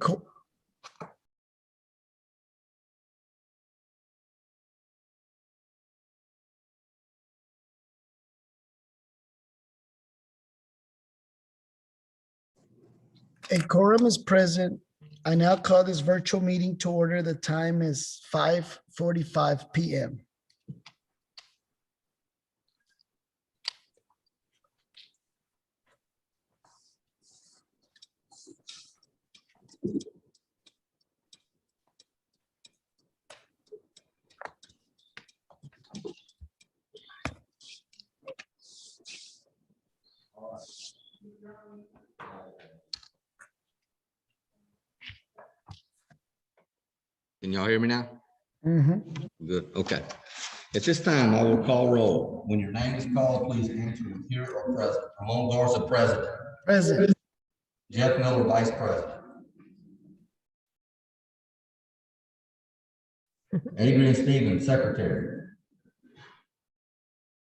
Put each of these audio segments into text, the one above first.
Cool. A quorum is present. I now call this virtual meeting to order. The time is 5:45 p.m. Can y'all hear me now? Mhm. Good, okay. At this time, I will call roll. When your name is called, please answer with here or present. Ramon Garza, President. Present. Jeff Miller, Vice President. Adrian Stevens, Secretary.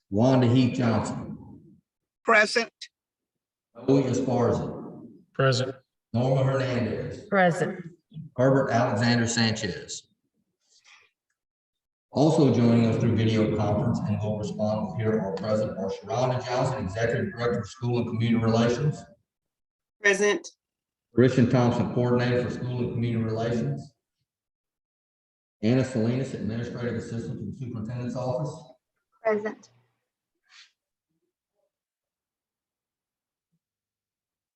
Wanda Heath Johnson. Present. Louis Esparza. Present. Norma Hernandez. Present. Herbert Alexander Sanchez. Also joining us through video conference and will respond with here or present are Sharonda Johnson, Executive Director of School and Community Relations. Present. Christian Thompson, Coordinator for School and Community Relations. Anna Salinas, Administrative Assistant to the Superintendent's Office. Present.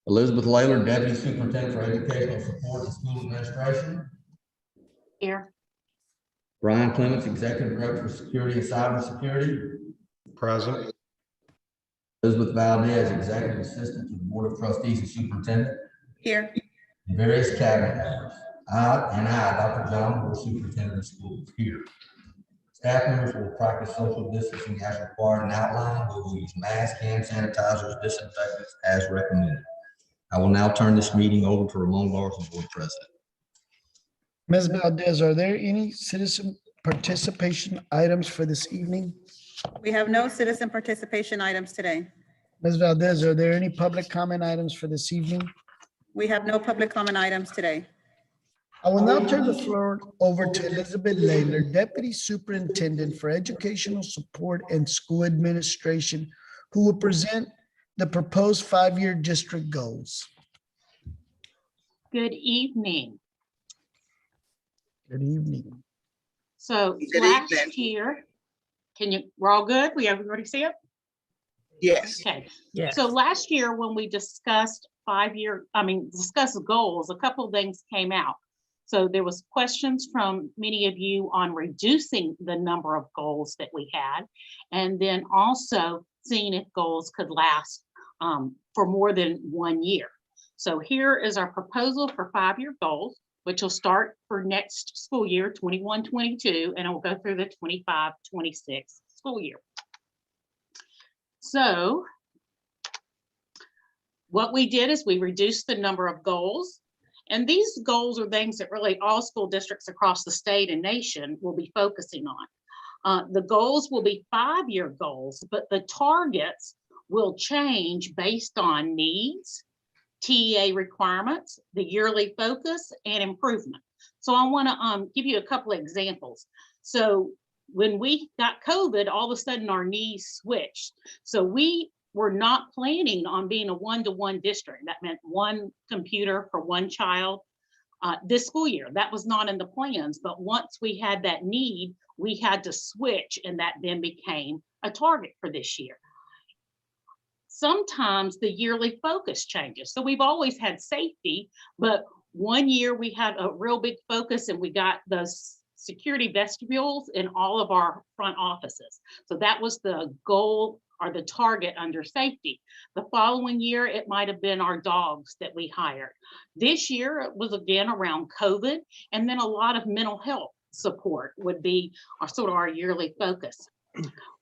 Elizabeth Layler, Deputy Superintendent for Educational Support and School Administration. Here. Brian Clements, Executive Director of Security and Cybersecurity. Present. Elizabeth Valdez, Executive Assistant to the Board of Trustees and Superintendent. Here. And various cabinet members. I, Dr. John Moore, Superintendent of Schools, here. Staff members will practice social distancing as required and outlined. We will use masks, hand sanitizers, disinfectants as recommended. I will now turn this meeting over to Ramon Garza, Board President. Ms. Valdez, are there any citizen participation items for this evening? We have no citizen participation items today. Ms. Valdez, are there any public comment items for this evening? We have no public comment items today. I will now turn the floor over to Elizabeth Layler, Deputy Superintendent for Educational Support and School Administration, who will present the proposed 5-year district goals. Good evening. Good evening. So Good last evening. year, we're all good? We everybody see it? Yes. Okay. Yes. So last year when we discussed discussed goals, a couple of things came out. So there was questions from many of you on reducing the number of goals that we had, and then also seeing if goals could last for more than 1 year. So here is our proposal for 5-year goals, which will start for next school year, 21-22, and it will go through the 25-26 school year. So what we did is we reduced the number of goals. And these goals are things that really all school districts across the state and nation will be focusing on. The goals will be 5-year goals, but the targets will change based on needs, TEA requirements, the yearly focus, and improvement. So I want to give you a couple of examples. So when we got COVID, all of a sudden our needs switched. So we were not planning on being a 1-to-1 district. That meant one computer for one child this school year. That was not in the plans, but once we had that need, we had to switch, and that then became a target for this year. Sometimes the yearly focus changes. So we've always had safety, but 1 year we had a real big focus and we got those security vestibules in all of our front offices. So that was the goal or the target under safety. The following year, it might have been our dogs that we hired. This year, it was again around COVID, and then a lot of mental health support would be our yearly focus.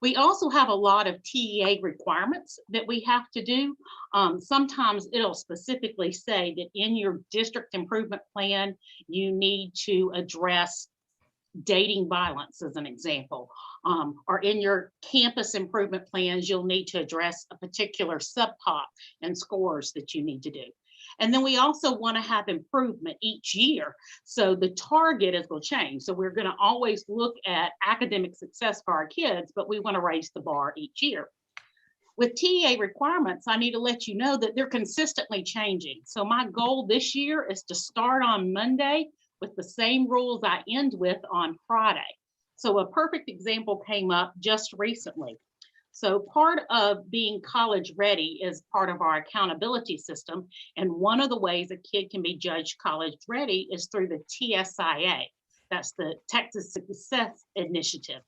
We also have a lot of TEA requirements that we have to do. Sometimes it'll specifically say that in your district improvement plan, you need to address dating violence as an example, or in your campus improvement plans, you'll need to address a particular subtop and scores that you need to do. And then we also want to have improvement each year. So the target is going to change. So we're going to always look at academic success for our kids, but we want to raise the bar each year. With TEA requirements, I need to let you know that they're consistently changing. So my goal this year is to start on Monday with the same rules I end with on Friday. So a perfect example came up just recently. So part of being college ready is part of our accountability system. And one of the ways a kid can be judged college ready is through the TSIA. That's the Texas Success Initiative.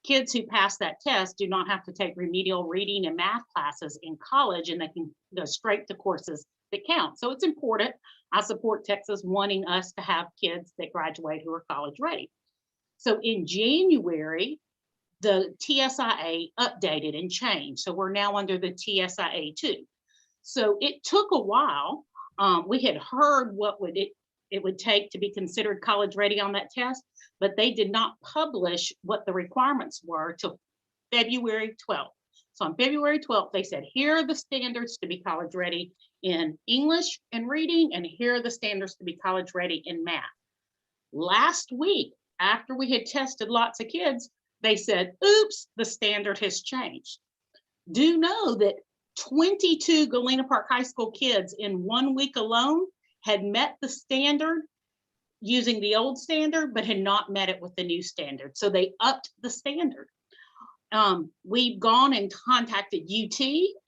Kids who pass that test do not have to take remedial reading and math classes in college, and they can go straight to courses that count. So it's important. I support Texas wanting us to have kids that graduate who are college ready. So in January, the TSIA updated and changed. So we're now under the TSIA 2. So it took a while. We had heard what it would take to be considered college ready on that test, but they did not publish what the requirements were till February 12th. So on February 12th, they said, here are the standards to be college ready in English and reading, and here are the standards to be college ready in math. Last week, after we had tested lots of kids, they said, oops, the standard has changed. Do know that 22 Galena Park High School kids in 1 week alone had met the standard using the old standard, but had not met it with the new standard. So they upped the standard. We've gone and contacted UT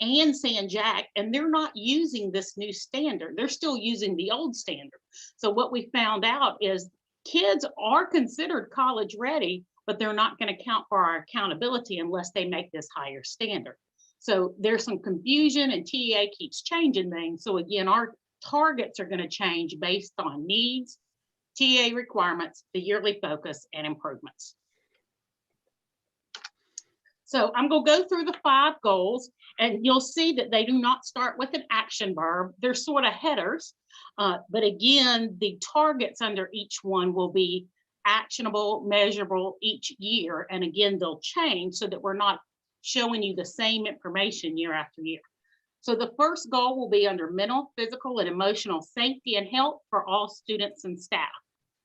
and San Jac, and they're not using this new standard. They're still using the old standard. So what we found out is kids are considered college ready, but they're not going to count for our accountability unless they make this higher standard. So there's some confusion, and TEA keeps changing things. So again, our targets are going to change based on needs, TEA requirements, the yearly focus, and improvements. So I'm going to go through the 5 goals, and you'll see that they do not start with an action verb. They're sort of headers. But again, the targets under each one will be actionable, measurable each year. And again, they'll change so that we're not showing you the same information year after year. So the first goal will be under mental, physical, and emotional safety and health for all students and staff.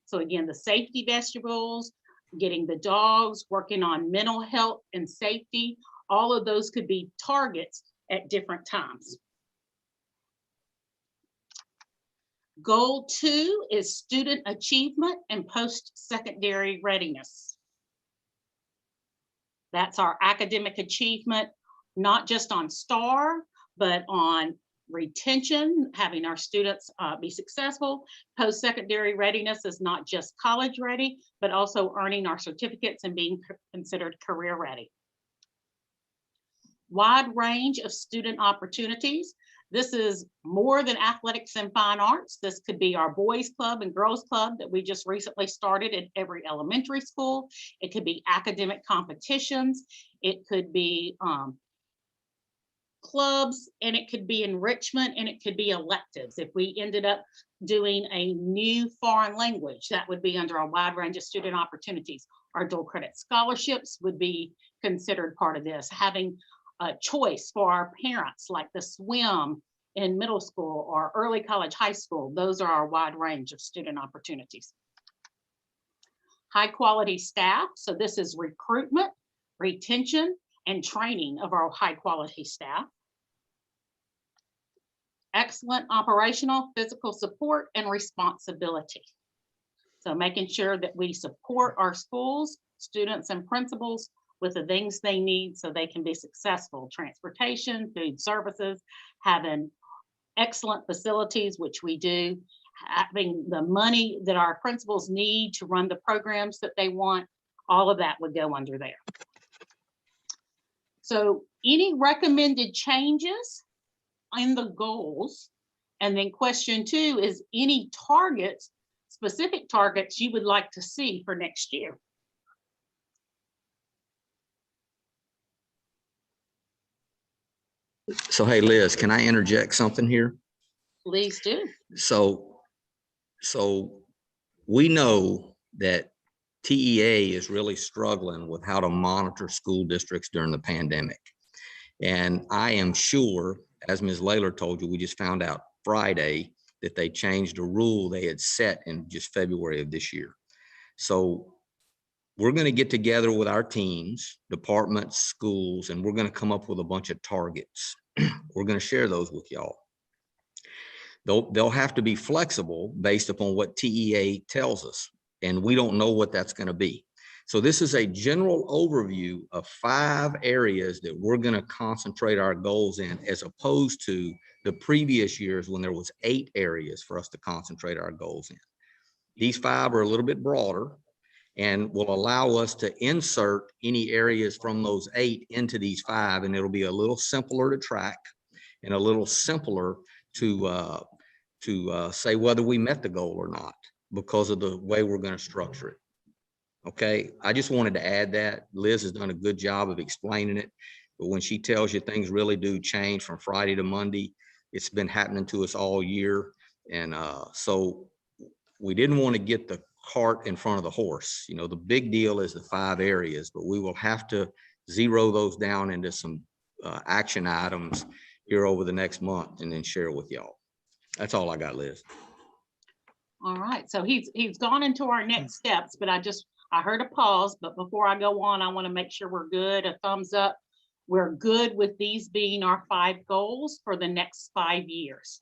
So again, the safety vestibules, getting the dogs, working on mental health and safety, all of those could be targets at different times. Goal 2 is student achievement and post-secondary readiness. That's our academic achievement, not just on STAR, but on retention, having our students be successful. Post-secondary readiness is not just college ready, but also earning our certificates and being considered career ready. Wide range of student opportunities. This is more than athletics and fine arts. This could be our boys club and girls club that we just recently started at every elementary school. It could be academic competitions. It could be clubs, and it could be enrichment, and it could be electives. If we ended up doing a new foreign language, that would be under a wide range of student opportunities. Our dual credit scholarships would be considered part of this. Having a choice for our parents, like the swim in middle school or early college, high school, those are our wide range of student opportunities. High quality staff. So this is recruitment, retention, and training of our high quality staff. Excellent operational, physical support, and responsibility. So making sure that we support our schools, students, and principals with the things they need so they can be successful. Transportation, food services, having excellent facilities, which we do, having the money that our principals need to run the programs that they want, all of that would go under there. So any recommended changes in the goals? And then question 2 is any targets, specific targets you would like to see for next year? So, hey, Liz, can I interject something here? Please do. So we know that TEA is really struggling with how to monitor school districts during the pandemic. And I am sure, as Ms. Layler told you, we just found out Friday that they changed a rule they had set in just February of this year. So we're going to get together with our teams, departments, schools, and we're going to come up with a bunch of targets. We're going to share those with y'all. They'll have to be flexible based upon what TEA tells us, and we don't know what that's going to be. So this is a general overview of 5 areas that we're going to concentrate our goals in, as opposed to the previous years when there was 8 areas for us to concentrate our goals in. These 5 are a little bit broader and will allow us to insert any areas from those 8 into these 5, and it'll be a little simpler to track and a little simpler to say whether we met the goal or not because of the way we're going to structure it. Okay, I just wanted to add that. Liz has done a good job of explaining it, but when she tells you things really do change from Friday to Monday, it's been happening to us all year. And so we didn't want to get the cart in front of the horse. You know, the big deal is the 5 areas, but we will have to zero those down into some action items here over the next month and then share with y'all. That's all I got, Liz. All right, so he's gone into our next steps, but I heard a pause, but before I go on, I want to make sure we're good. A thumbs up. We're good with these being our 5 goals for the next 5 years.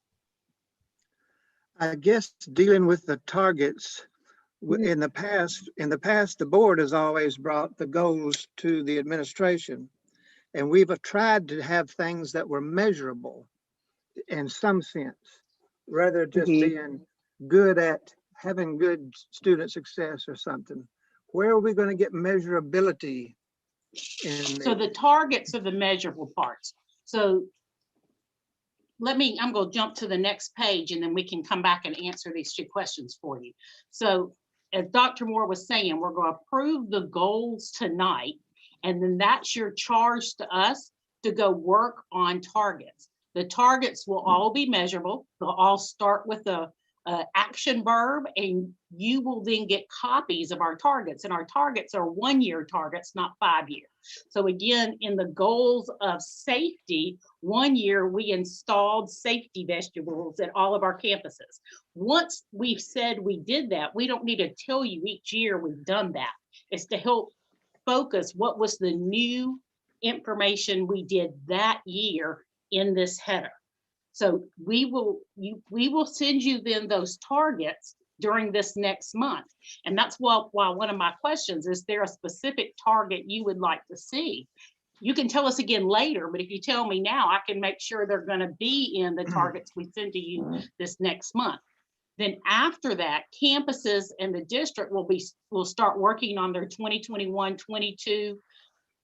I guess dealing with the targets in the past, the board has always brought the goals to the administration. And we've tried to have things that were measurable in some sense, rather just being good at having good student success or something. Where are we going to get measurability in So the targets are the measurable parts. So I'm going to jump to the next page and then we can come back and answer these 2 questions for you. So as Dr. Moore was saying, we're going to approve the goals tonight, and then that's your charge to us to go work on targets. The targets will all be measurable. They'll all start with a action verb, and you will then get copies of our targets, and our targets are 1-year targets, not 5-year. So again, in the goals of safety, 1 year we installed safety vestibules at all of our campuses. Once we've said we did that, we don't need to tell you each year we've done that. It's to help focus what was the new information we did that year in this header. So we will send you then those targets during this next month. And that's why one of my questions is, there a specific target you would like to see? You can tell us again later, but if you tell me now, I can make sure they're going to be in the targets we send to you this next month. Then after that, campuses and the district will start working on their 2021-22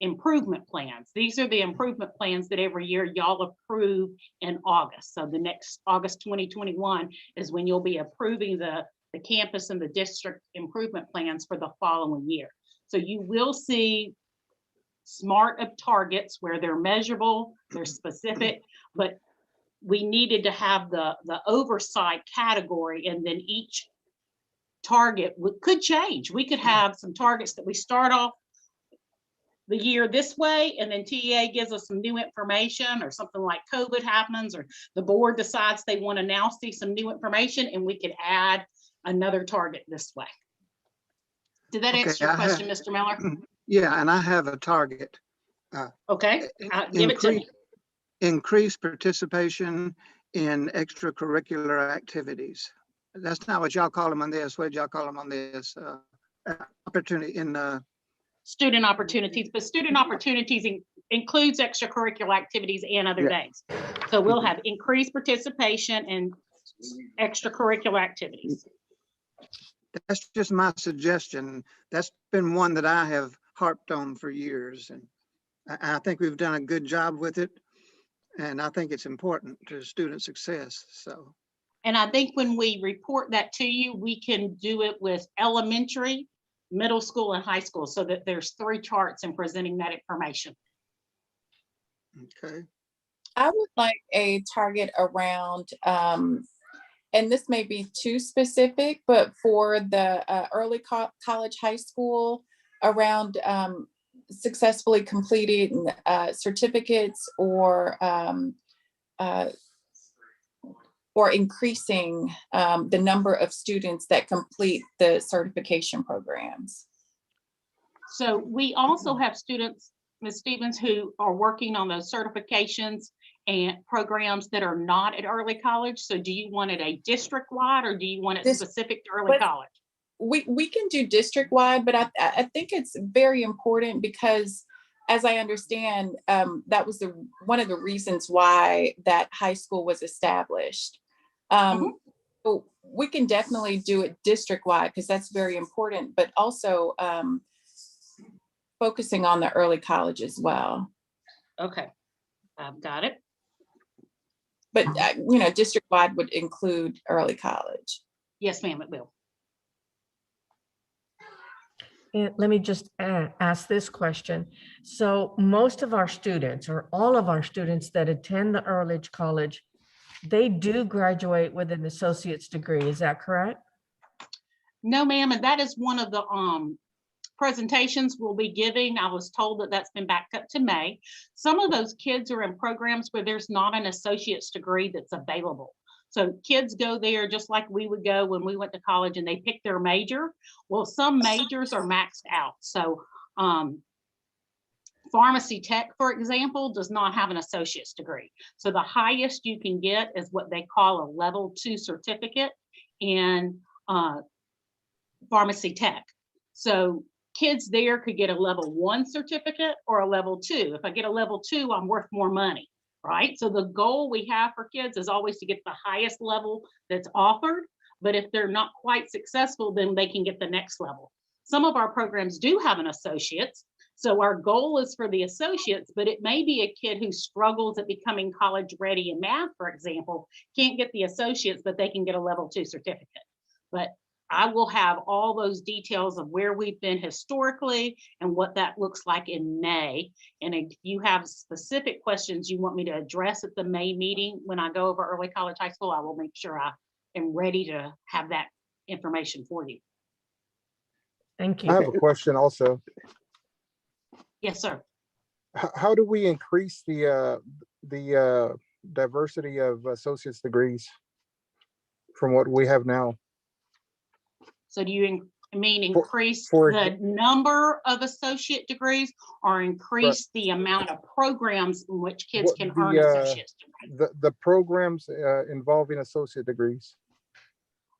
improvement plans. These are the improvement plans that every year y'all approve in August. So the next August 2021 is when you'll be approving the campus and the district improvement plans for the following year. So you will see SMART of targets where they're measurable, they're specific, but we needed to have the oversight category, and then each target could change. We could have some targets that we start off the year this way, and then TEA gives us some new information, or something like COVID happens, or the board decides they want to now see some new information, and we could add another target this way. Did that answer your question, Mr. Miller? Yeah, and I have a target. Okay, give it to me. Increase participation in extracurricular activities. That's not what y'all call them on this. What y'all call them on this? Opportunity in Student opportunities, but student opportunities includes extracurricular activities and other days. So we'll have increased participation in extracurricular activities. That's just my suggestion. That's been one that I have harped on for years, and I think we've done a good job with it. And I think it's important to student success. So, and I think when we report that to you, we can do it with elementary, middle school, and high school, so that there's 3 charts in presenting that information. okay. I would like a target around, and this may be too specific, but for the early college, high school, around successfully completed certificates or or increasing the number of students that complete the certification programs. So we also have students, Ms. Stevens, who are working on those certifications and programs that are not at early college. So do you want it a district-wide or do you want it specific to early college? We can do district-wide, but I think it's very important because, as I understand, that was one of the reasons why that high school was established. So we can definitely do it district-wide because that's very important, but also focusing on the early college as well. Okay, I've got it. But district-wide would include early college. Yes, ma'am, it will. And let me just ask this question. So most of our students, or all of our students that attend the early college, they do graduate with an associate's degree. Is that correct? No, ma'am, and that is one of the presentations we'll be giving. I was told that that's been backed up to May. Some of those kids are in programs where there's not an associate's degree that's available. So kids go there just like we would go when we went to college and they pick their major. Well, some majors are maxed out. So pharmacy tech, for example, does not have an associate's degree. So the highest you can get is what they call a level 2 certificate in pharmacy tech. So kids there could get a level 1 certificate or a level 2. If I get a level 2, I'm worth more money, right? So the goal we have for kids is always to get the highest level that's offered. But if they're not quite successful, then they can get the next level. Some of our programs do have an associate's. So our goal is for the associates, but it may be a kid who struggles at becoming college ready in math, for example, can't get the associates, but they can get a level 2 certificate. But I will have all those details of where we've been historically and what that looks like in May. And if you have specific questions you want me to address at the May meeting, when I go over early college, high school, I will make sure I am ready to have that information for you. Thank I you. have a question also. Yes, sir. How do we increase the diversity of associate's degrees from what we have now? So do you mean For- increase for the number of associate degrees or increase the amount of programs in which kids What can the, earn associates degrees? The programs involving associate degrees.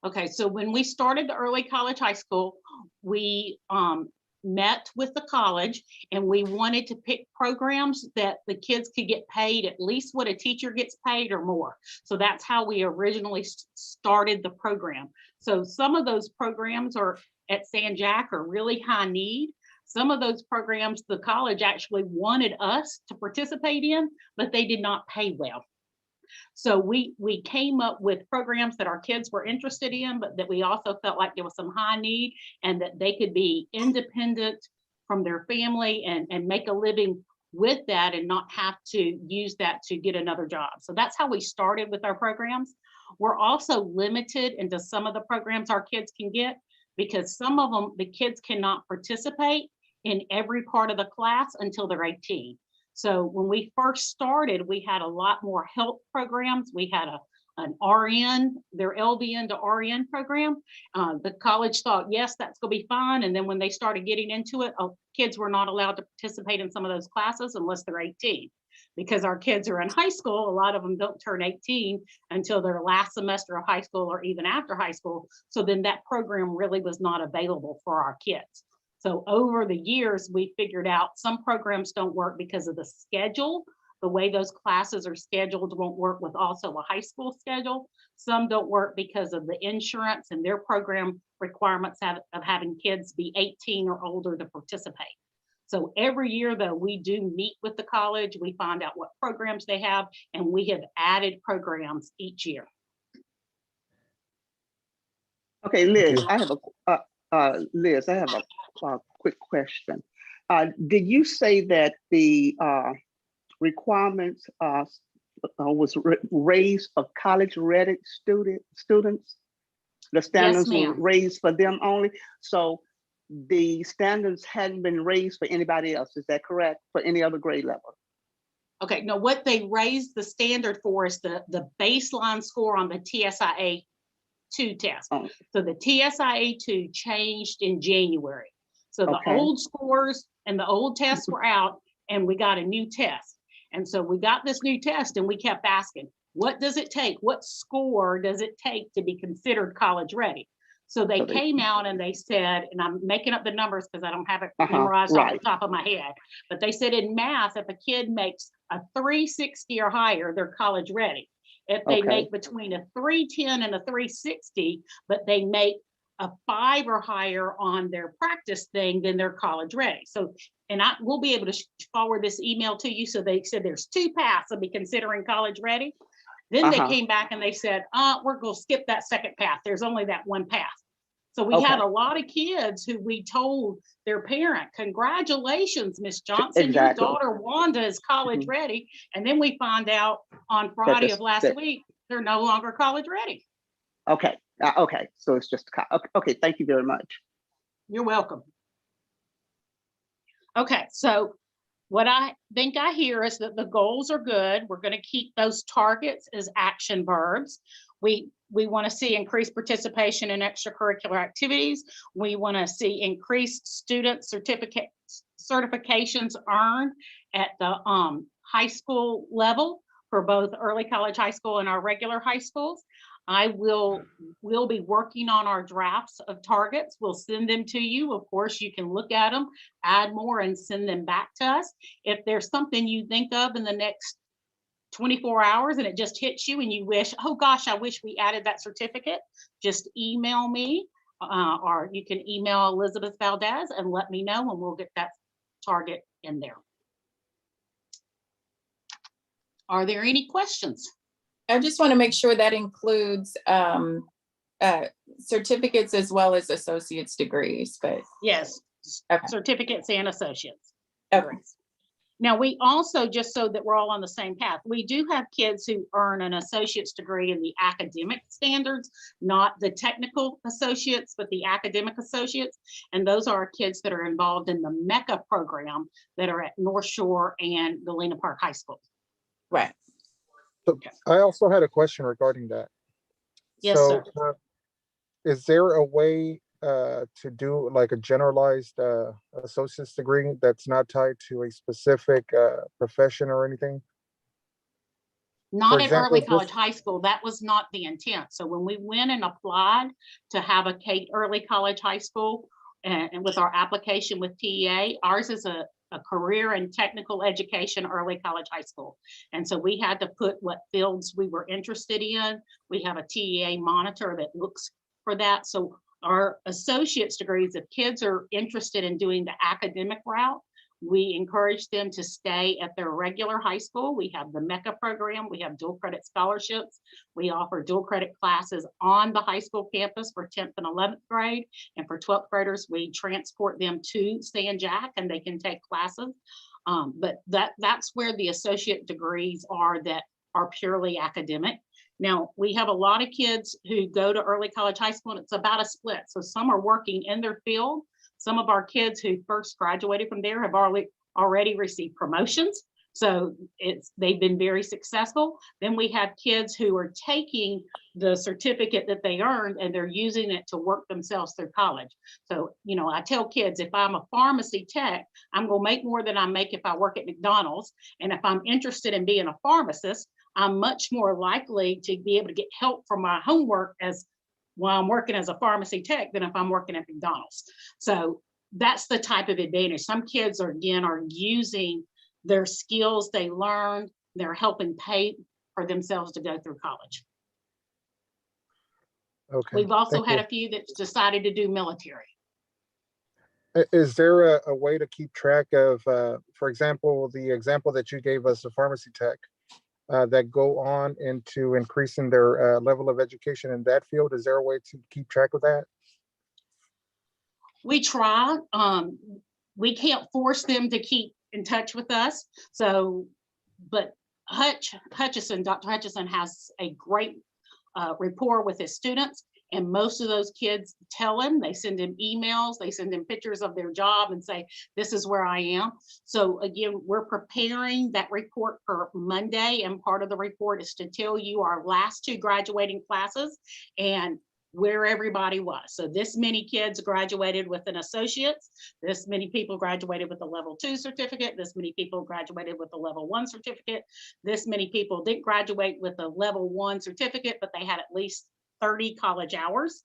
Okay, so when we started the early college high school, we met with the college and we wanted to pick programs that the kids could get paid at least what a teacher gets paid or more. So that's how we originally started the program. So some of those programs are at San Jack are really high need. Some of those programs, the college actually wanted us to participate in, but they did not pay well. So we came up with programs that our kids were interested in, but that we also felt like there was some high need and that they could be independent from their family and make a living with that and not have to use that to get another job. So that's how we started with our programs. We're also limited into some of the programs our kids can get because some of them, the kids cannot participate in every part of the class until they're 18. So when we first started, we had a lot more health programs. We had an RN, their LVN to RN program. The college thought, yes, that's going to be fine. And then when they started getting into it, kids were not allowed to participate in some of those classes unless they're 18. Because our kids are in high school, a lot of them don't turn 18 until their last semester of high school or even after high school. So then that program really was not available for our kids. So over the years, we figured out some programs don't work because of the schedule. The way those classes are scheduled won't work with also a high school schedule. Some don't work because of the insurance and their program requirements of having kids be 18 or older to participate. So every year, though, we do meet with the college. We find out what programs they have, and we have added programs each year. Okay, Liz, I have a quick question. Did you say that the requirements was raised for college-ready students? The standards were raised for them only? So the standards hadn't been raised for anybody else, is that correct? For any other grade level? Okay, no, what they raised the standard for is the baseline score on the TSIA 2 test. Oh. So the TSIA 2 changed in January. So the Okay. old scores and the old tests were out, and we got a new test. And so we got this new test, and we kept asking, what does it take? What score does it take to be considered college ready? So they came out and they said, and I'm making up the numbers because I don't have it memorized off the top of my head, but they said in math, if a kid makes a 360 or higher, they're college ready. If they make between a 310 and a 360, but they make a 5 or higher on their practice thing, then they're college ready. So, and we'll be able to forward this email to you. So they said there's 2 paths of be considering college ready. Then they came back and they said, we're going to skip that second path. There's only that one path. So we had a lot of kids who we told their parent, congratulations, Miss Johnson, your daughter Wanda is college ready. And then we find out on Friday of last week, they're no longer college ready. Okay. Okay. So it's just, okay. Thank you very much. You're welcome. Okay. So what I think I hear is that the goals are good. We're going to keep those targets as action verbs. We want to see increased participation in extracurricular activities. We want to see increased student certifications earned at the high school level for both early college high school and our regular high schools. We'll be working on our drafts of targets. We'll send them to you. Of course, you can look at them, add more, and send them back to us. If there's something you think of in the next 24 hours and it just hits you and you wish, oh gosh, I wish we added that certificate, just email me, or you can email Elizabeth Valdez and let me know, and we'll get that target in there. Are there any questions? I just want to make sure that includes certificates as well as associate's degrees, but. Yes, certificates and associates. Okay. Now, we also, just so that we're all on the same path, we do have kids who earn an associate's degree in the academic standards, not the technical associates, but the academic associates. And those are our kids that are involved in the MECA program that are at North Shore and Galena Park High School. Right. So I also had a question regarding that. Yes, so, sir. Is there a way to do like a generalized associate's degree that's not tied to a specific profession or anything? Not at early college high school. That was not the intent. So when we went and applied to have a early college high school and with our application with TEA, ours is a career and technical education early college high school. And so we had to put what fields we were interested in. We have a TEA monitor that looks for that. So our associate's degrees, if kids are interested in doing the academic route, we encourage them to stay at their regular high school. We have the MECA program. We have dual credit scholarships. We offer dual credit classes on the high school campus for 10th and 11th grade. And for 12th graders, we transport them to San Jack and they can take classes. But that's where the associate degrees are that are purely academic. Now, we have a lot of kids who go to early college high school, and it's about a split. So some are working in their field. Some of our kids who first graduated from there have already received promotions. So they've been very successful. Then we have kids who are taking the certificate that they earned and they're using it to work themselves through college. So, I tell kids, if I'm a pharmacy tech, I'm going to make more than I make if I work at McDonald's. And if I'm interested in being a pharmacist, I'm much more likely to be able to get help for my homework while I'm working as a pharmacy tech than if I'm working at McDonald's. So that's the type of advantage. Some kids are using their skills they learned. They're helping pay for themselves to go through college. Okay. We've also had a few that's decided to do military. Is there a way to keep track of, for example, the example that you gave us, the pharmacy tech, that go on into increasing their level of education in that field? Is there a way to keep track of that? We try. We can't force them to keep in touch with us. So, but Dr. Hutchison has a great rapport with his students. And most of those kids tell him, they send him emails, they send him pictures of their job and say, this is where I am. So again, we're preparing that report for Monday, and part of the report is to tell you our last 2 graduating classes and where everybody was. So this many kids graduated with an associate's, this many people graduated with a level 2 certificate, this many people graduated with a level 1 certificate, this many people didn't graduate with a level 1 certificate, but they had at least 30 college hours,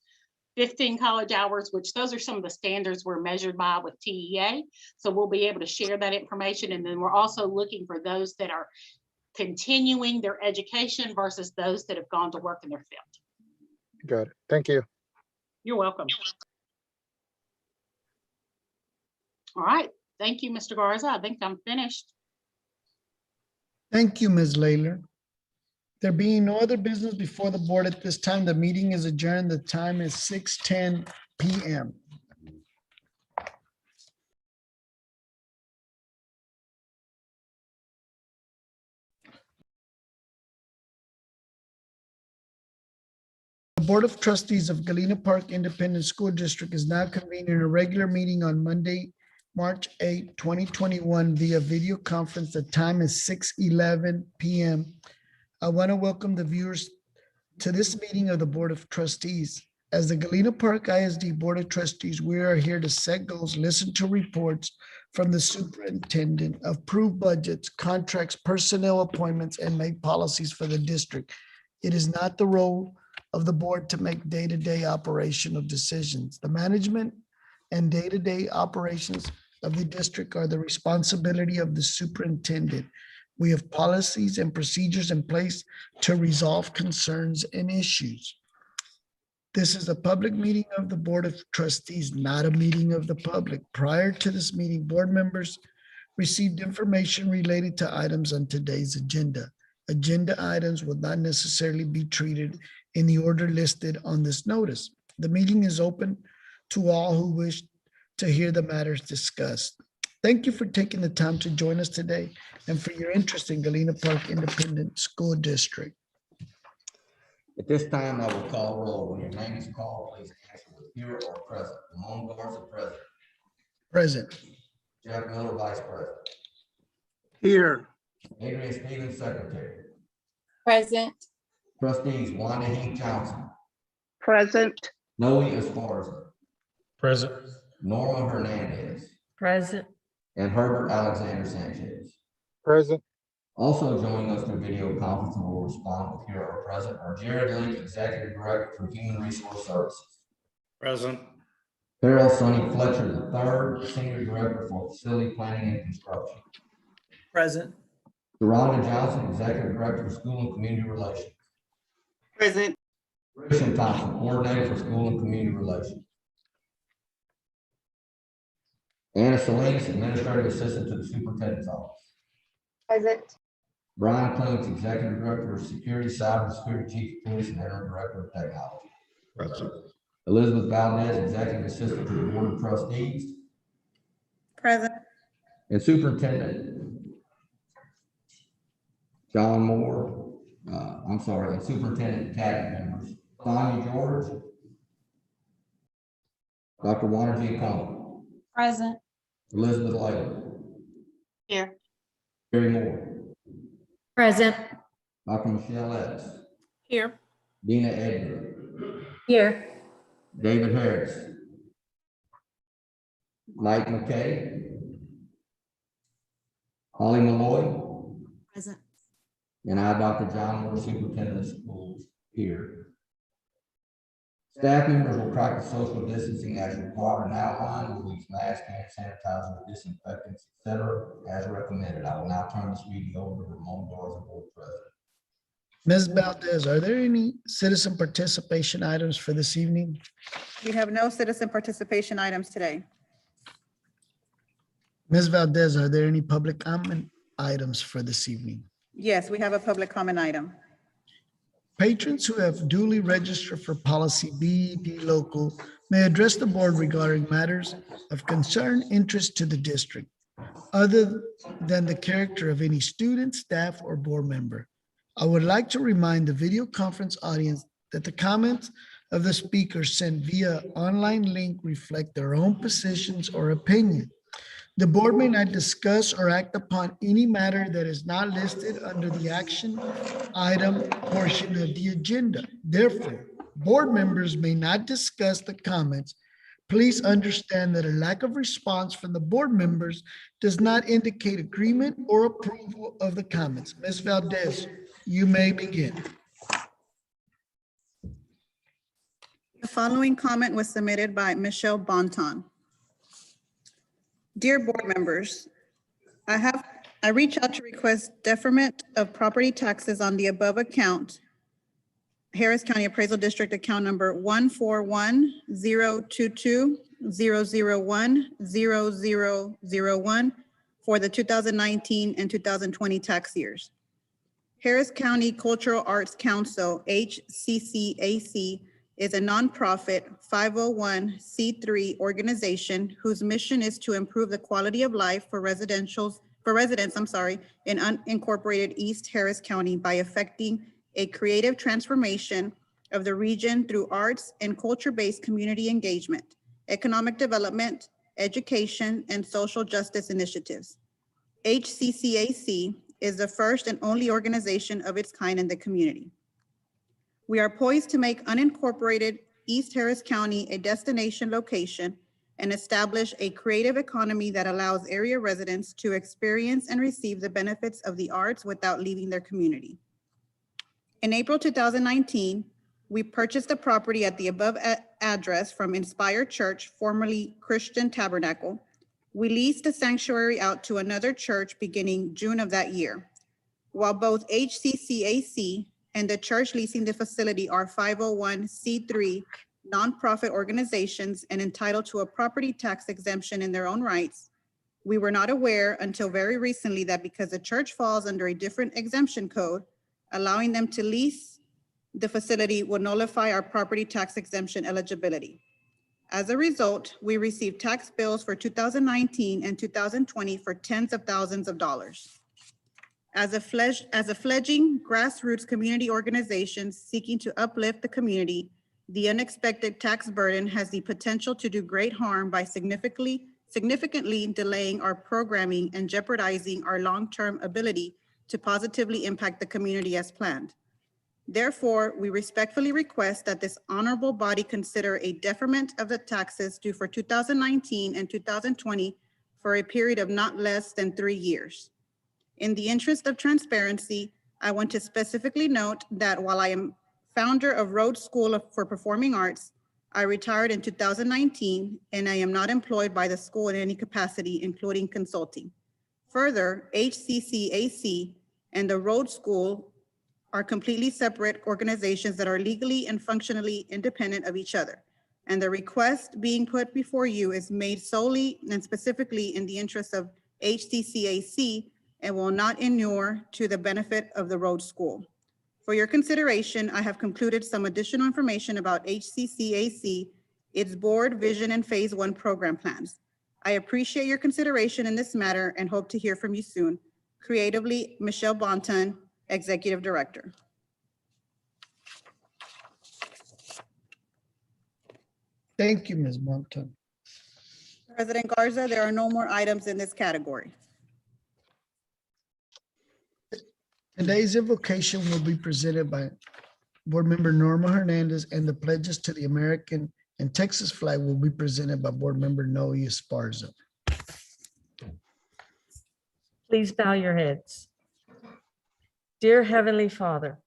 15 college hours, which those are some of the standards we're measured by with TEA. So we'll be able to share that information. And then we're also looking for those that are continuing their education versus those that have gone to work in their field. Got it. Thank you. You're welcome. All right. Thank you, Mr. Garza. I think I'm finished. Thank you, Ms. Layler. There being no other business before the board at this time, the meeting is adjourned. The time is 6:10 p.m. The Board of Trustees of Galena Park Independent School District is now convening a regular meeting on Monday, March 8, 2021 via video conference. The time is 6:11 p.m. I want to welcome the viewers to this meeting of the Board of Trustees. As the Galena Park I.S.D. Board of Trustees, we are here to set goals, listen to reports from the superintendent, approve budgets, contracts, personnel appointments, and make policies for the district. It is not the role of the board to make day-to-day operational decisions. The management and day-to-day operations of the district are the responsibility of the superintendent. We have policies and procedures in place to resolve concerns and issues. This is a public meeting of the Board of Trustees, not a meeting of the public. Prior to this meeting, board members received information related to items on today's agenda. Agenda items will not necessarily be treated in the order listed on this notice. The meeting is open to all who wish to hear the matters discussed. Thank you for taking the time to join us today and for your interest in Galena Park Independent School District. At this time, I will call roll. When your name is called, please answer with here or present. Ramon Garza, present. Present. Jeff Miller, vice president. Here. Adrian Stevens, secretary. Present. Trustees, Wanda Hink Johnson, Present. Noe Esparza, Present. Norma Hernandez, Present. and Herbert Alexander Sanchez. Present. Also joining us through video conference and will respond with here or present are Jared Link, Executive Director for Human Resource Services. Present. Harold Sonny Fletcher III, Senior Director for Facility Planning and Construction. Present. Rhonda Johnson, Executive Director for School and Community Relations. Present. Christian Thompson, Coordinator for School and Community Relations. Anna Salinas, Administrative Assistant to the Superintendent's Office. Present. Brian Clements, Executive Director of Security, Cybersecurity, Chief of Police, and Interim Director of Technology. Present. Elizabeth Valdez, Executive Assistant to the Board of Trustees. Present. And Superintendent John Moore, and Superintendent Cabinet members, Sonia George, Dr. Warner G. Coleman, Present. Elizabeth Layton, Here. Gary Moore, Present. Dr. Michelle Epps, Here. Dina Edgar, Here. David Harris, Mike McKay, Holly Malloy, Present. and I, Dr. John Moore, Superintendent of Schools, here. Staff members will practice social distancing as required and outlined. We'll use masks, hand sanitizer, disinfectants, etc., as recommended. I will now turn this meeting over to Ramon Garza, Board President. Ms. Valdez, are there any citizen participation items for this evening? We have no citizen participation items today. Ms. Valdez, are there any public comment items for this evening? Yes, we have a public comment item. Patrons who have duly registered for policy BEP local may address the board regarding matters of concern, interest to the district, other than the character of any student, staff, or board member. I would like to remind the video conference audience that the comments of the speakers sent via online link reflect their own positions or opinion. The board may not discuss or act upon any matter that is not listed under the action item portion of the agenda. Therefore, board members may not discuss the comments. Please understand that a lack of response from the board members does not indicate agreement or approval of the comments. Ms. Valdez, you may begin. The following comment was submitted by Michelle Bonton. Dear board members, I reach out to request deferment of property taxes on the above account, Harris County Appraisal District account number 141-022-001-0001 for the 2019 and 2020 tax years. Harris County Cultural Arts Council, HCCAC, is a nonprofit 501c3 organization whose mission is to improve the quality of life for residents in unincorporated East Harris County by effecting a creative transformation of the region through arts and culture-based community engagement, economic development, education, and social justice initiatives. HCCAC is the first and only organization of its kind in the community. We are poised to make unincorporated East Harris County a destination location and establish a creative economy that allows area residents to experience and receive the benefits of the arts without leaving their community. In April 2019, we purchased the property at the above address from Inspire Church, formerly Christian Tabernacle. We leased the sanctuary out to another church beginning June of that year. While both HCCAC and the church leasing the facility are 501c3 nonprofit organizations and entitled to a property tax exemption in their own rights, we were not aware until very recently that because the church falls under a different exemption code, allowing them to lease the facility would nullify our property tax exemption eligibility. As a result, we received tax bills for 2019 and 2020 for tens of thousands of dollars. As a fledgling grassroots community organization seeking to uplift the community, the unexpected tax burden has the potential to do great harm by significantly delaying our programming and jeopardizing our long-term ability to positively impact the community as planned. Therefore, we respectfully request that this honorable body consider a deferment of the taxes due for 2019 and 2020 for a period of not less than 3 years. In the interest of transparency, I want to specifically note that while I am founder of Rhodes School for Performing Arts, I retired in 2019 and I am not employed by the school in any capacity, including consulting. Further, HCCAC and the Rhodes School are completely separate organizations that are legally and functionally independent of each other. And the request being put before you is made solely and specifically in the interest of HCCAC and will not inure to the benefit of the Rhodes School. For your consideration, I have concluded some additional information about HCCAC, its board, vision, and phase 1 program plans. I appreciate your consideration in this matter and hope to hear from you soon. Creatively, Michelle Bonton, Executive Director. Thank you, Ms. Monton. President Garza, there are no more items in this category. Today's invocation will be presented by Board Member Norma Hernandez, and the pledges to the American and Texas flag will be presented by Board Member Noe Esparza. Please bow your heads. Dear Heavenly Father,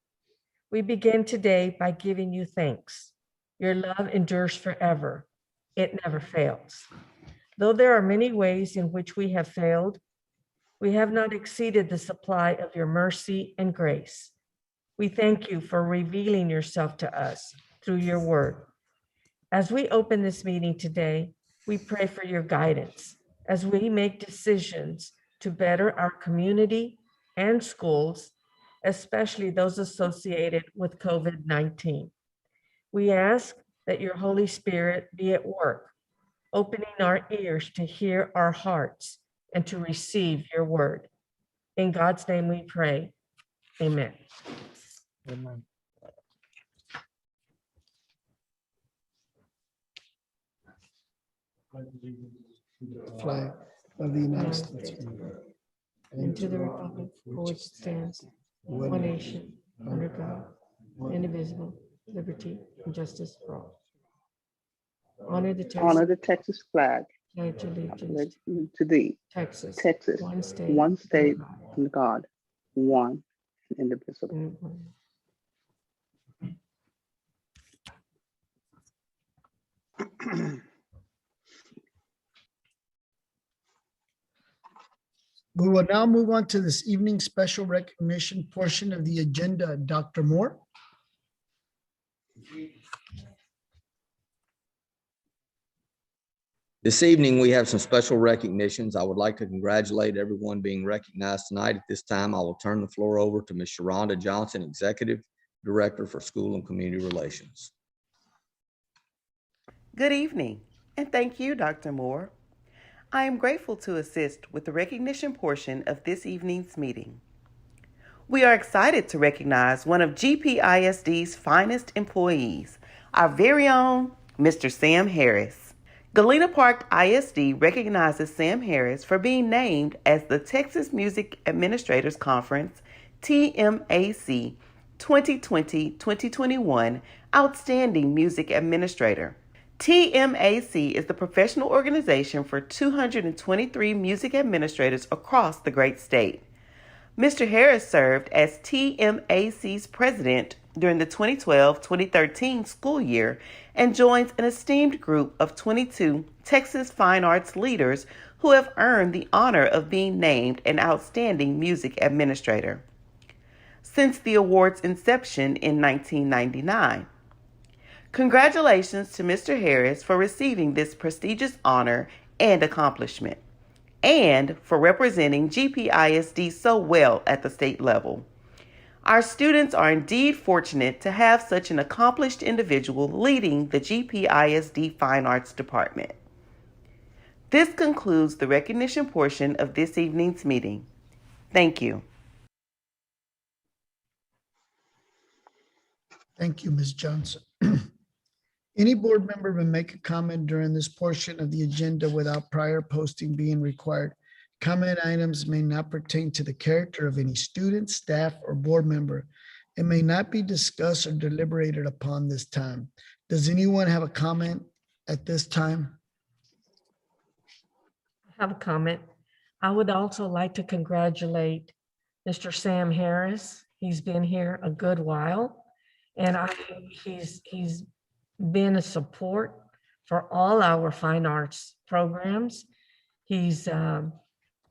we begin today by giving you thanks. Your love endures forever. It never fails. Though there are many ways in which we have failed, we have not exceeded the supply of your mercy and grace. We thank you for revealing yourself to us through your word. As we open this meeting today, we pray for your guidance as we make decisions to better our community and schools, especially those associated with COVID-19. We ask that your Holy Spirit be at work, opening our ears to hear our hearts and to receive your word. In God's name we pray, amen. Amen. flag of the United States and to the republic for which it stands, one nation, under God, indivisible, liberty and justice for all. Honor the Honor Texas, the Texas flag. pledge allegiance Pledge to to thee, Texas, Texas, one state, one state, under God, under God, one, indivisible. indivisible. We will now move on to this evening's special recognition portion of the agenda. Dr. Moore. This evening, we have some special recognitions. I would like to congratulate everyone being recognized tonight. At this time, I will turn the floor over to Ms. Sharonda Johnson, Executive Director for School and Community Relations. Good evening, and thank you, Dr. Moore. I am grateful to assist with the recognition portion of this evening's meeting. We are excited to recognize one of GPISD's finest employees, our very own Mr. Sam Harris. Galena Park I.S.D. recognizes Sam Harris for being named as the Texas Music Administrators Conference, TMAC, 2020-2021 Outstanding Music Administrator. TMAC is the professional organization for 223 music administrators across the great state. Mr. Harris served as TMAC's president during the 2012-2013 school year and joins an esteemed group of 22 Texas fine arts leaders who have earned the honor of being named an outstanding music administrator since the award's inception in 1999. Congratulations to Mr. Harris for receiving this prestigious honor and accomplishment, and for representing GPISD so well at the state level. Our students are indeed fortunate to have such an accomplished individual leading the GPISD Fine Arts Department. This concludes the recognition portion of this evening's meeting. Thank you. Thank you, Ms. Johnson. Any board member may make a comment during this portion of the agenda without prior posting being required. Comment items may not pertain to the character of any student, staff, or board member. It may not be discussed or deliberated upon this time. Does anyone have a comment at this time? I have a comment. I would also like to congratulate Mr. Sam Harris. He's been here a good while, and he's been a support for all our fine arts programs. He's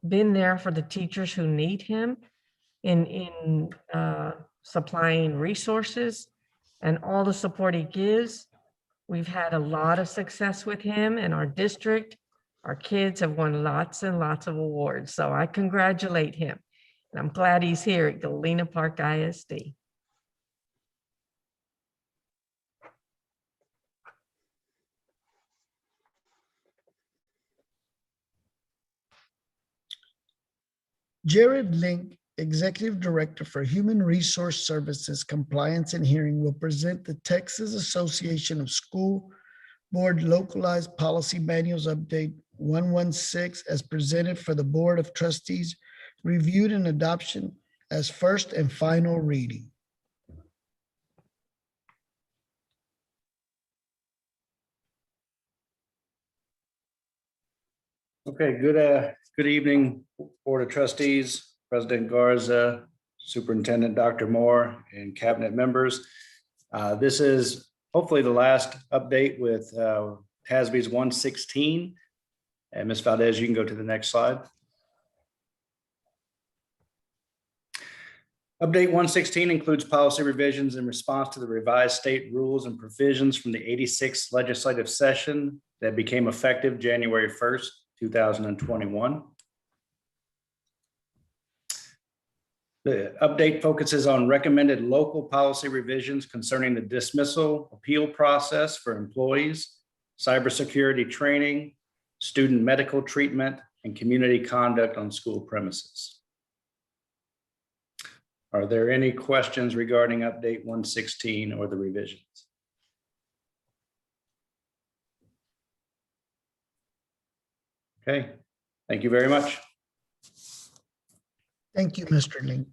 been there for the teachers who need him in supplying resources and all the support he gives. We've had a lot of success with him in our district. Our kids have won lots and lots of awards. So I congratulate him. And I'm glad he's here at Galena Park I.S.D. Jared Link, Executive Director for Human Resource Services Compliance and Hearing, will present the Texas Association of School Board Localized Policy Manuals Update 116 as presented for the Board of Trustees, reviewed and adoption as first and final reading. Okay, good evening, Board of Trustees, President Garza, Superintendent Dr. Moore, and Cabinet members. This is hopefully the last update with TASB's 116. And Ms. Valdez, you can go to the next slide. Update 116 includes policy revisions in response to the revised state rules and provisions from the 86th legislative session that became effective January 1st, 2021. The update focuses on recommended local policy revisions concerning the dismissal appeal process for employees, cybersecurity training, student medical treatment, and community conduct on school premises. Are there any questions regarding update 116 or the revisions? Okay, thank you very much. Thank you, Mr. Link.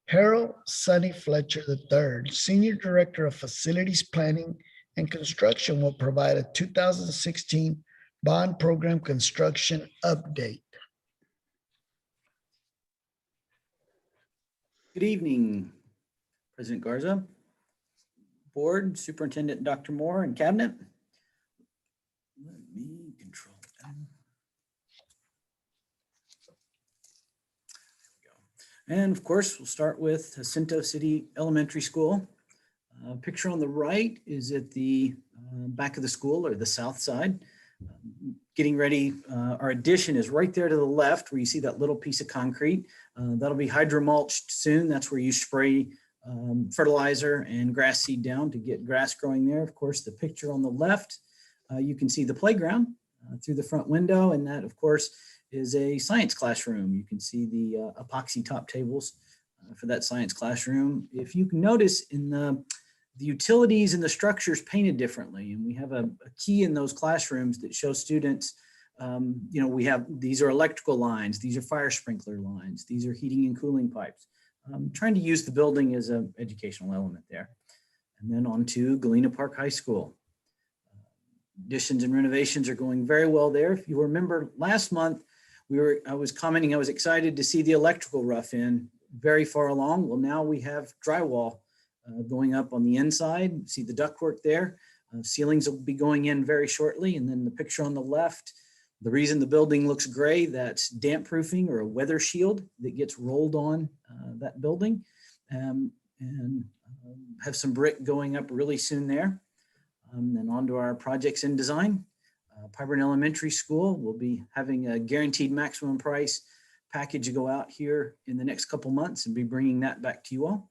Harold Sonny Fletcher III, Senior Director of Facilities Planning and Construction, will provide a 2016 bond program construction update. Good evening, President Garza, Board, Superintendent Dr. Moore, and Cabinet. Let me control that. There we go. And of course, we'll start with Jacinto City Elementary School. Picture on the right is at the back of the school, or the south side. Getting ready, our addition is right there to the left where you see that little piece of concrete. That'll be hydromulched soon. That's where you spray fertilizer and grass seed down to get grass growing there. Of course, the picture on the left, you can see the playground through the front window, and that, of course, is a science classroom. You can see the epoxy top tables for that science classroom. If you can notice in the utilities and the structures painted differently, and we have a key in those classrooms that shows students, we have, these are electrical lines, these are fire sprinkler lines, these are heating and cooling pipes. Trying to use the building as an educational element there. And then on to Galena Park High School. Additions and renovations are going very well there. If you remember last month, I was commenting, I was excited to see the electrical rough in very far along. Well, now we have drywall going up on the inside. See the ductwork there. Ceilings will be going in very shortly. And then the picture on the left, the reason the building looks gray, that's damp proofing or a weather shield that gets rolled on that building. And have some brick going up really soon there. Then on to our projects in design. Pyburn Elementary School will be having a guaranteed maximum price package go out here in the next couple months and be bringing that back to you all.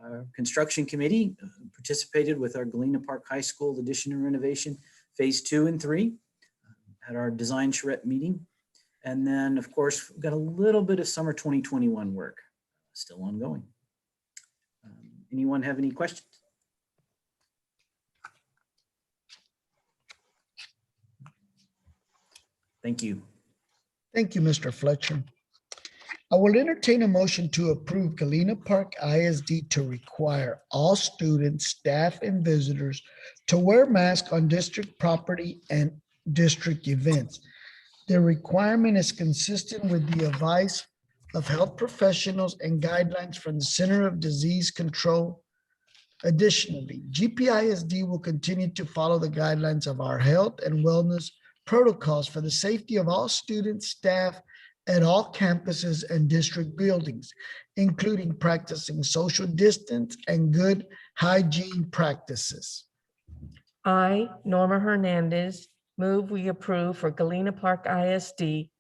Our construction committee participated with our Galena Park High School addition and renovation phase 2 and 3 at our design charrette meeting. And then, of course, we've got a little bit of summer 2021 work still ongoing. Anyone have any questions? Thank you. Thank you, Mr. Fletcher. I will entertain a motion to approve Galena Park I.S.D. to require all students, staff, and visitors to wear masks on district property and district events. The requirement is consistent with the advice of health professionals and guidelines from the Center of Disease Control. Additionally, GPISD will continue to follow the guidelines of our health and wellness protocols for the safety of all students, staff at all campuses and district buildings, including practicing social distance and good hygiene practices. I, Norma Hernandez, move we approve for Galena Park I.S.D.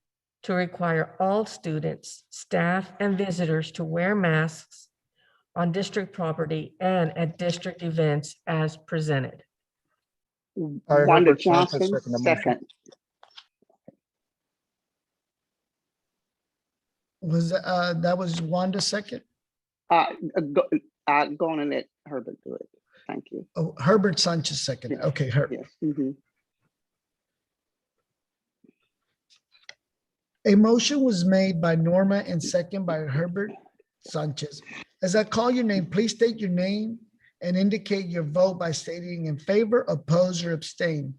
to require all students, staff, and visitors to wear masks on district property and at district events as presented. Wanda Johnson, second. Was that was Wanda second? Go on and let Herbert do it. Thank you. Oh, Herbert Sanchez second. Okay, Herbert. Yes. Mm-hmm. A motion was made by Norma and second by Herbert Sanchez. As I call your name, please state your name and indicate your vote by stating in favor, oppose, or abstain.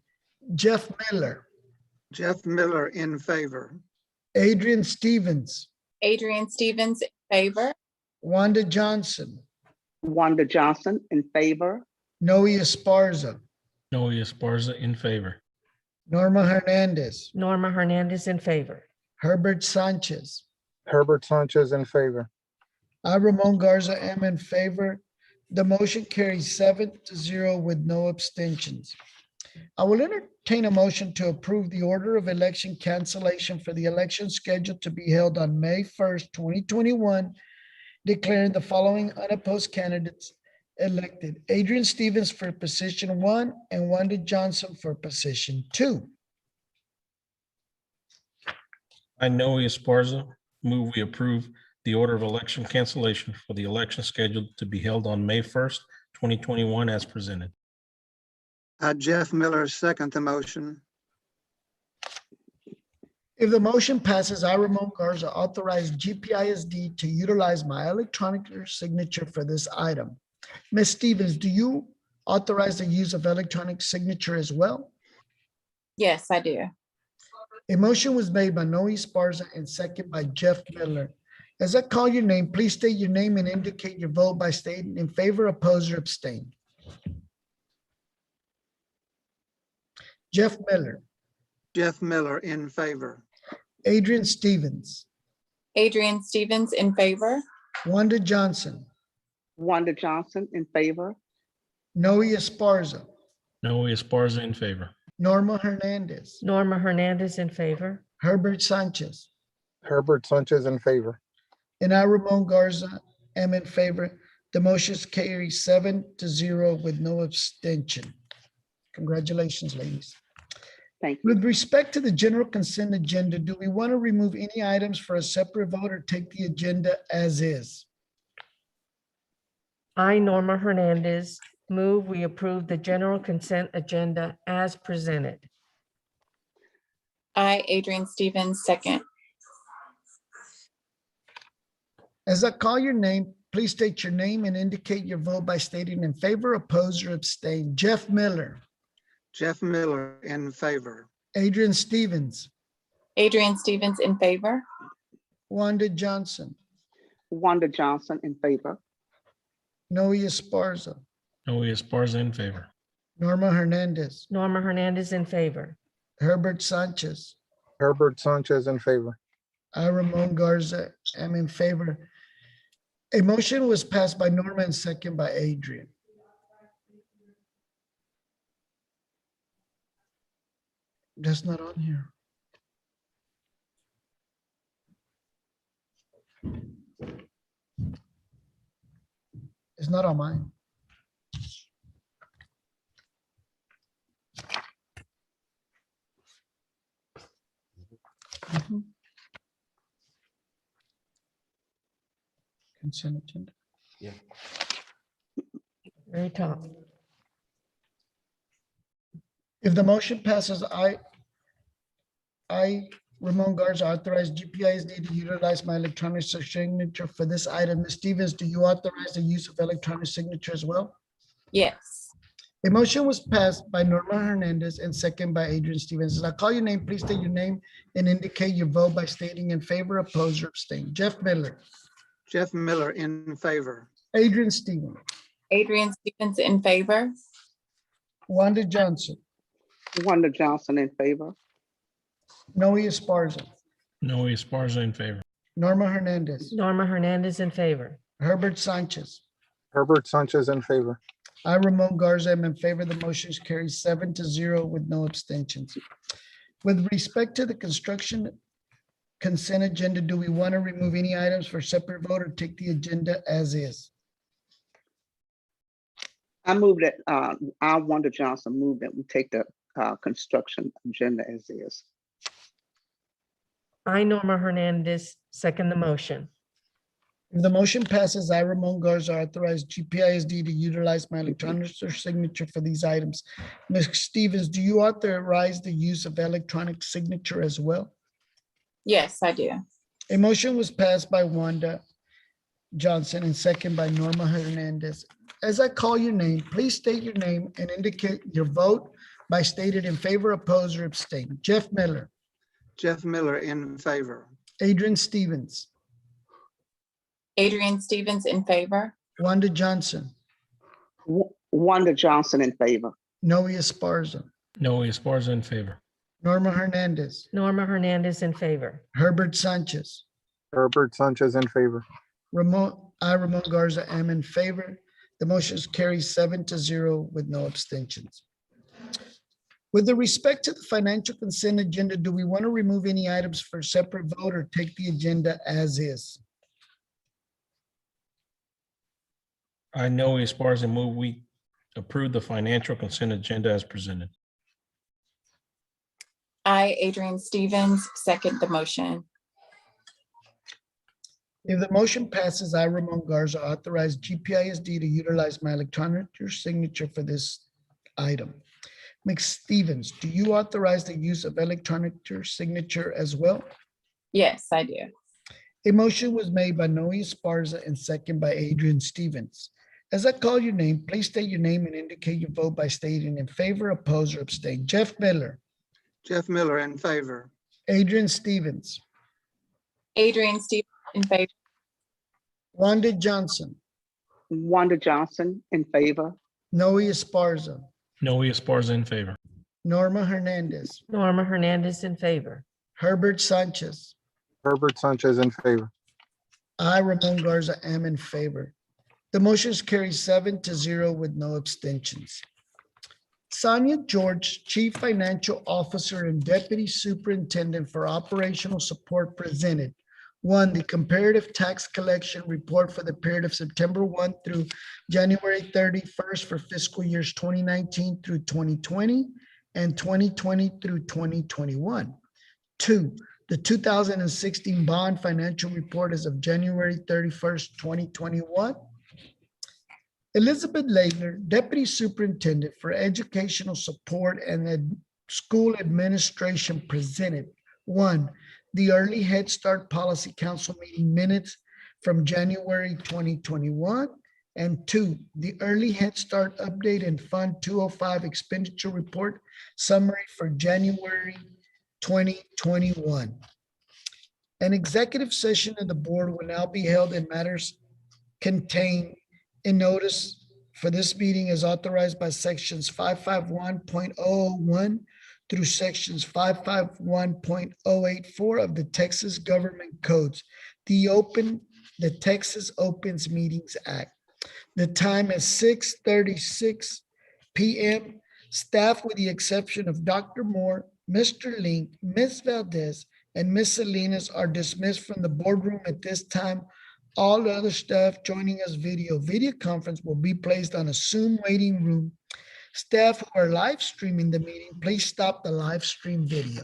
Jeff Miller. Jeff Miller in favor. Adrian Stevens. Adrian Stevens in favor. Wanda Johnson. Wanda Johnson in favor. Noe Esparza. Noe Esparza in favor. Norma Hernandez. Norma Hernandez in favor. Herbert Sanchez. Herbert Sanchez in favor. I, Ramon Garza, am in favor. The motion carries 7-0 with no abstentions. I will entertain a motion to approve the order of election cancellation for the election scheduled to be held on May 1st, 2021, declaring the following unopposed candidates elected: Adrian Stevens for position 1 and Wanda Johnson for position 2. I, Noe Esparza, move we approve the order of election cancellation for the election scheduled to be held on May 1st, 2021 as presented. Jeff Miller, second the motion. If the motion passes, I, Ramon Garza, authorize GPISD to utilize my electronic signature for this item. Ms. Stevens, do you authorize the use of electronic signature as well? Yes, I do. A motion was made by Noe Esparza and second by Jeff Miller. As I call your name, please state your name and indicate your vote by stating in favor, oppose, or abstain. Jeff Miller, Jeff Miller in favor. Adrian Stevens, Adrian Stevens in favor. Wanda Johnson, Wanda Johnson in favor. Noe Esparza, Noe Esparza in favor. Norma Hernandez, Norma Hernandez in favor. Herbert Sanchez, Herbert Sanchez in favor. and I, Ramon Garza, am in favor. The motion carries 7-0 with no abstention. Congratulations, ladies. Thank you. With respect to the general consent agenda, do we want to remove any items for a separate vote or take the agenda as is? I, Norma Hernandez, move we approve the general consent agenda as presented. I, Adrian Stevens, second. As I call your name, please state your name and indicate your vote by stating in favor, oppose, or abstain. Jeff Miller, Jeff Miller in favor. Adrian Stevens, Adrian Stevens in favor. Wanda Johnson, Wanda Johnson in favor. Noe Esparza, Noe Esparza in favor. Norma Hernandez, Norma Hernandez in favor. Herbert Sanchez, Herbert Sanchez in favor. I, Ramon Garza, am in favor. A motion was passed by Norma and second by Adrian. That's not on here. It's not on mine. Mhm. Consent agenda. Very top. If the motion passes, I, Ramon Garza, authorize GPISD to utilize my electronic signature for this item. Ms. Stevens, do you authorize the use of electronic signature as well? Yes. A motion was passed by Norma Hernandez and second by Adrian Stevens. As I call your name, please state your name and indicate your vote by stating in favor, oppose, or abstain. Jeff Miller, Jeff Miller in favor. Adrian Stevens, Adrian Stevens in favor. Wanda Johnson, Wanda Johnson in favor. Noe Esparza, Noe Esparza in favor. Norma Hernandez, Norma Hernandez in favor. Herbert Sanchez, Herbert Sanchez in favor. I, Ramon Garza, am in favor. The motion is carried 7-0 with no abstentions. With respect to the construction consent agenda, do we want to remove any items for separate vote or take the agenda as is? I move that, I, Wanda Johnson, move that we take the construction agenda as is. I, Norma Hernandez, second the motion. If the motion passes, I, Ramon Garza, authorize GPISD to utilize my electronic signature for these items. Ms. Stevens, do you authorize the use of electronic signature as well? Yes, I do. A motion was passed by Wanda Johnson and second by Norma Hernandez. As I call your name, please state your name and indicate your vote by stating in favor, oppose, or abstain. Jeff Miller, Jeff Miller in favor. Adrian Stevens, Adrian Stevens in favor. Wanda Johnson, Wanda Johnson in favor. Noe Esparza, Noe Esparza in favor. Norma Hernandez, Norma Hernandez in favor. Herbert Sanchez, Herbert Sanchez in favor. Ramon Garza am in favor. The motion is carried 7-0 with no abstentions. With the respect to the financial consent agenda, do we want to remove any items for separate vote or take the agenda as is? I, Noe Esparza, move we approve the financial consent agenda as presented. I, Adrian Stevens, second the motion. If the motion passes, I, Ramon Garza, authorize GPISD to utilize my electronic signature for this item. McStevens, do you authorize the use of electronic signature as well? Yes, I do. A motion was made by Noe Esparza and second by Adrian Stevens. As I call your name, please state your name and indicate your vote by stating in favor, oppose, or abstain. Jeff Miller, Jeff Miller in favor. Adrian Stevens, Adrian Stevens in favor. Wanda Johnson, Wanda Johnson in favor. Noe Esparza, Noe Esparza in favor. Norma Hernandez, Norma Hernandez in favor. Herbert Sanchez. Herbert Sanchez in favor. I, Ramon Garza, am in favor. The motion is carried 7-0 with no abstentions. Sonia George, Chief Financial Officer and Deputy Superintendent for Operational Support presented. One, the comparative tax collection report for the period of September 1 through January 31st for fiscal years 2019 through 2020 and 2020 through 2021. Two, the 2016 bond financial report as of January 31st, 2021. Elizabeth Leitner, Deputy Superintendent for Educational Support and School Administration presented. One, the Early Head Start Policy Council meeting minutes from January 2021. And two, the Early Head Start Update and Fund 205 Expenditure Report summary for January 2021. An executive session of the board will now be held in matters contained in notice for this meeting as authorized by sections 551.001 through sections 551.084 of the Texas Government Codes, the Texas Opens Meetings Act. The time is 6:36 p.m. Staff, with the exception of Dr. Moore, Mr. Link, Ms. Valdez, and Ms. Salinas, are dismissed from the boardroom at this time. All other staff joining us video conference will be placed on a Zoom waiting room. Staff who are live streaming the meeting, please stop the live stream video.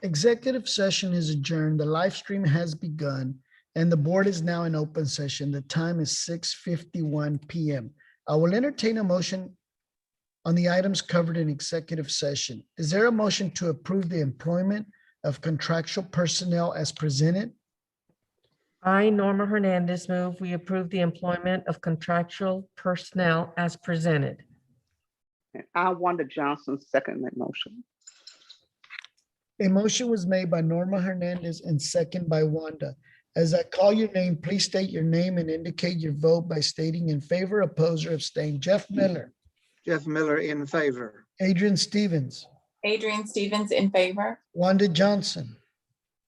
Executive session is adjourned. The live stream has begun and the board is now in open session. The time is 6:51 PM. I will entertain a motion on the items covered in executive session. Is there a motion to approve the employment of contractual personnel as presented? I, Norma Hernandez, move we approve the employment of contractual personnel as presented. And I, Wanda Johnson, second that motion. A motion was made by Norma Hernandez and second by Wanda. As I call your name, please state your name and indicate your vote by stating in favor, oppose, or abstain. Jeff Miller, Jeff Miller in favor. Adrian Stevens, Adrian Stevens in favor. Wanda Johnson,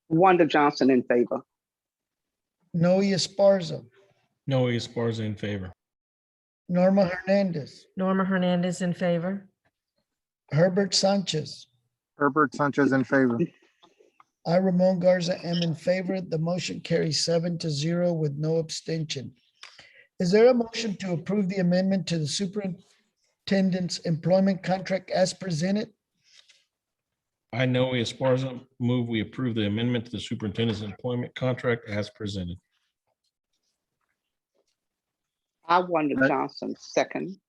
Wanda Johnson in favor. Noe Esparza, Noe Esparza in favor. Norma Hernandez, Norma Hernandez in favor. Herbert Sanchez. Herbert Sanchez in favor. I, Ramon Garza, am in favor. The motion carries 7-0 with no abstention. Is there a motion to approve the amendment to the superintendent's employment contract as presented? I, Noe Esparza, move we approve the amendment to the superintendent's employment contract as presented. I, Wanda Johnson, second.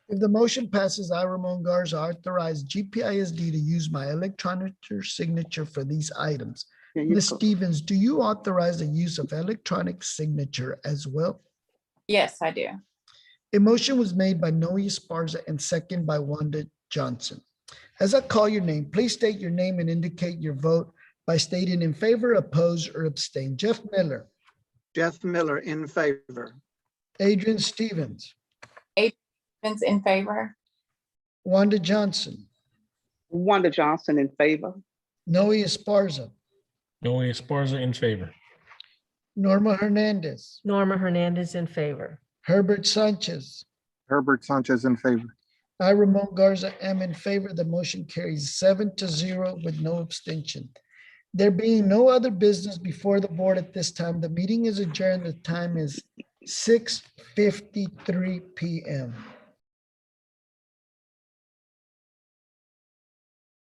If the motion passes, I, Ramon Garza, authorize GPISD to use my electronic signature for these items. There you Ms. go. Stevens, do you authorize the use of electronic signature as well? Yes, I do. A motion was made by Noe Esparza and second by Wanda Johnson. As I call your name, please state your name and indicate your vote by stating in favor, oppose, or abstain. Jeff Miller, Jeff Miller in favor. Adrian Stevens, Stevens in favor. Wanda Johnson, Wanda Johnson in favor. Noe Esparza, Noe Esparza in favor. Norma Hernandez, Norma Hernandez in favor. Herbert Sanchez. Herbert Sanchez in favor. I, Ramon Garza, am in favor. The motion carries 7-0 with no abstention. There being no other business before the board at this time, the meeting is adjourned. The time is 6:53 PM.